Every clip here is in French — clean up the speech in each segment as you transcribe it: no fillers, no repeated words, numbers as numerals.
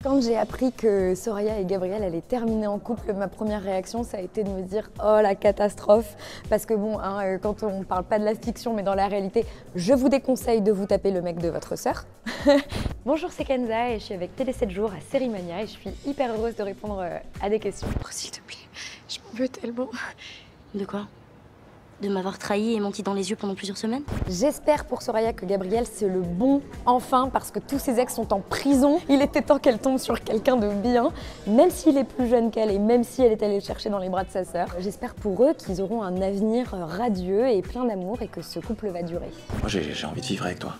Quand j'ai appris que Soraya et Gabriel allaient terminer en couple, ma première réaction, ça a été de me dire « Oh, la catastrophe !» Parce que bon, quand on parle pas de la fiction, mais dans la réalité, je vous déconseille de vous taper le mec de votre sœur. Bonjour, c'est Kenza et je suis avec Télé 7 jours à Sérimania et je suis hyper heureuse de répondre à des questions. Oh, s'il te plaît, je m'en veux tellement. De quoi? De m'avoir trahi et menti dans les yeux pendant plusieurs semaines? J'espère pour Soraya que Gabriel c'est le bon enfin parce que tous ses ex sont en prison. Il était temps qu'elle tombe sur quelqu'un de bien, même s'il est plus jeune qu'elle et même si elle est allée le chercher dans les bras de sa sœur. J'espère pour eux qu'ils auront un avenir radieux et plein d'amour et que ce couple va durer. Moi j'ai envie de vivre avec toi.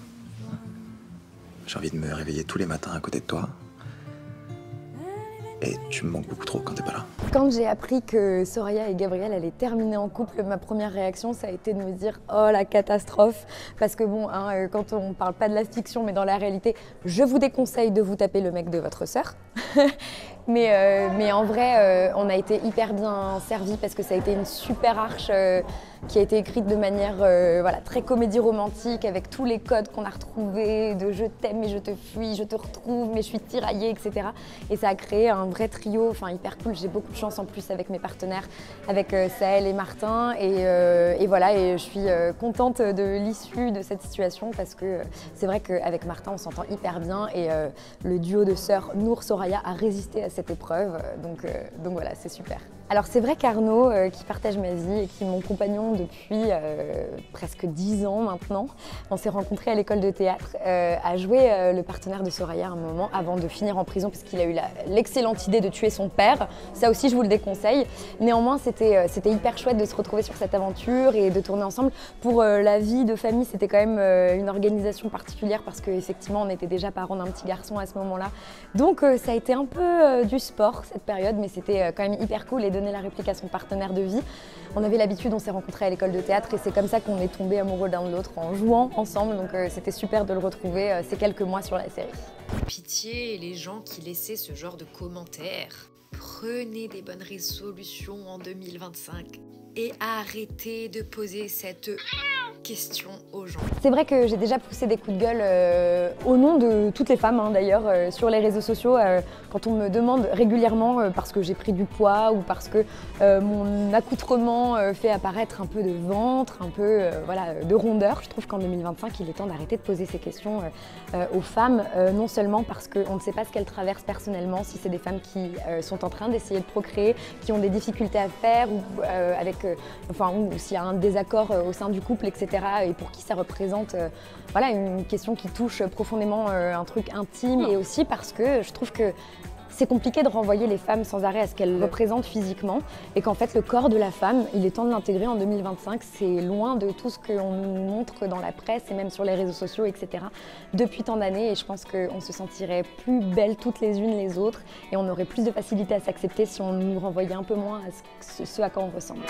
J'ai envie de me réveiller tous les matins à côté de toi. Et tu me manques beaucoup trop quand t'es pas là. Quand j'ai appris que Soraya et Gabriel allaient terminer en couple, ma première réaction, ça a été de me dire « Oh, la catastrophe !» Parce que bon, quand on parle pas de la fiction, mais dans la réalité, je vous déconseille de vous taper le mec de votre sœur. mais en vrai, on a été hyper bien servis parce que ça a été une super arche qui a été écrite de manière voilà, très comédie romantique avec tous les codes qu'on a retrouvés de je t'aime mais je te fuis, je te retrouve mais je suis tiraillée, etc. Et ça a créé un vrai trio, enfin hyper cool. J'ai beaucoup de chance en plus avec mes partenaires, avec Saël et Martin et voilà, et je suis contente de l'issue de cette situation parce que c'est vrai qu'avec Martin on s'entend hyper bien et le duo de sœurs Nour-Soraya a résisté à cette épreuve, donc voilà, c'est super. Alors c'est vrai qu'Arnaud, qui partage ma vie et qui est mon compagnon depuis presque 10 ans maintenant, on s'est rencontrés à l'école de théâtre, a joué le partenaire de Soraya à un moment avant de finir en prison parce qu'il a eu l'excellente idée de tuer son père. Ça aussi je vous le déconseille. Néanmoins c'était hyper chouette de se retrouver sur cette aventure et de tourner ensemble. Pour la vie de famille c'était quand même une organisation particulière parce qu'effectivement on était déjà parents d'un petit garçon à ce moment-là. Donc ça a été un peu du sport cette période, mais c'était quand même hyper cool et donner la réplique à son partenaire de vie. On avait l'habitude, on s'est rencontrés à l'école de théâtre et c'est comme ça qu'on est tombés amoureux l'un de l'autre en jouant ensemble, donc c'était super de le retrouver ces quelques mois sur la série. Pitié, les gens qui laissaient ce genre de commentaires. Prenez des bonnes résolutions en 2025 et arrêtez de poser cette question aux gens. C'est vrai que j'ai déjà poussé des coups de gueule au nom de toutes les femmes d'ailleurs sur les réseaux sociaux quand on me demande régulièrement parce que j'ai pris du poids ou parce que mon accoutrement fait apparaître un peu de ventre, un peu voilà, de rondeur. Je trouve qu'en 2025 il est temps d'arrêter de poser ces questions aux femmes, non seulement parce qu'on ne sait pas ce qu'elles traversent personnellement, si c'est des femmes qui sont en train d'essayer de procréer, qui ont des difficultés à faire ou ou s'il y a un désaccord au sein du couple, etc. et pour qui ça représente voilà, une question qui touche profondément un truc intime et aussi parce que je trouve que c'est compliqué de renvoyer les femmes sans arrêt à ce qu'elles représentent physiquement et qu'en fait le corps de la femme, il est temps de l'intégrer en 2025, c'est loin de tout ce qu'on nous montre dans la presse et même sur les réseaux sociaux, etc. depuis tant d'années et je pense qu'on se sentirait plus belles toutes les unes les autres et on aurait plus de facilité à s'accepter si on nous renvoyait un peu moins à ce à quoi on ressemble.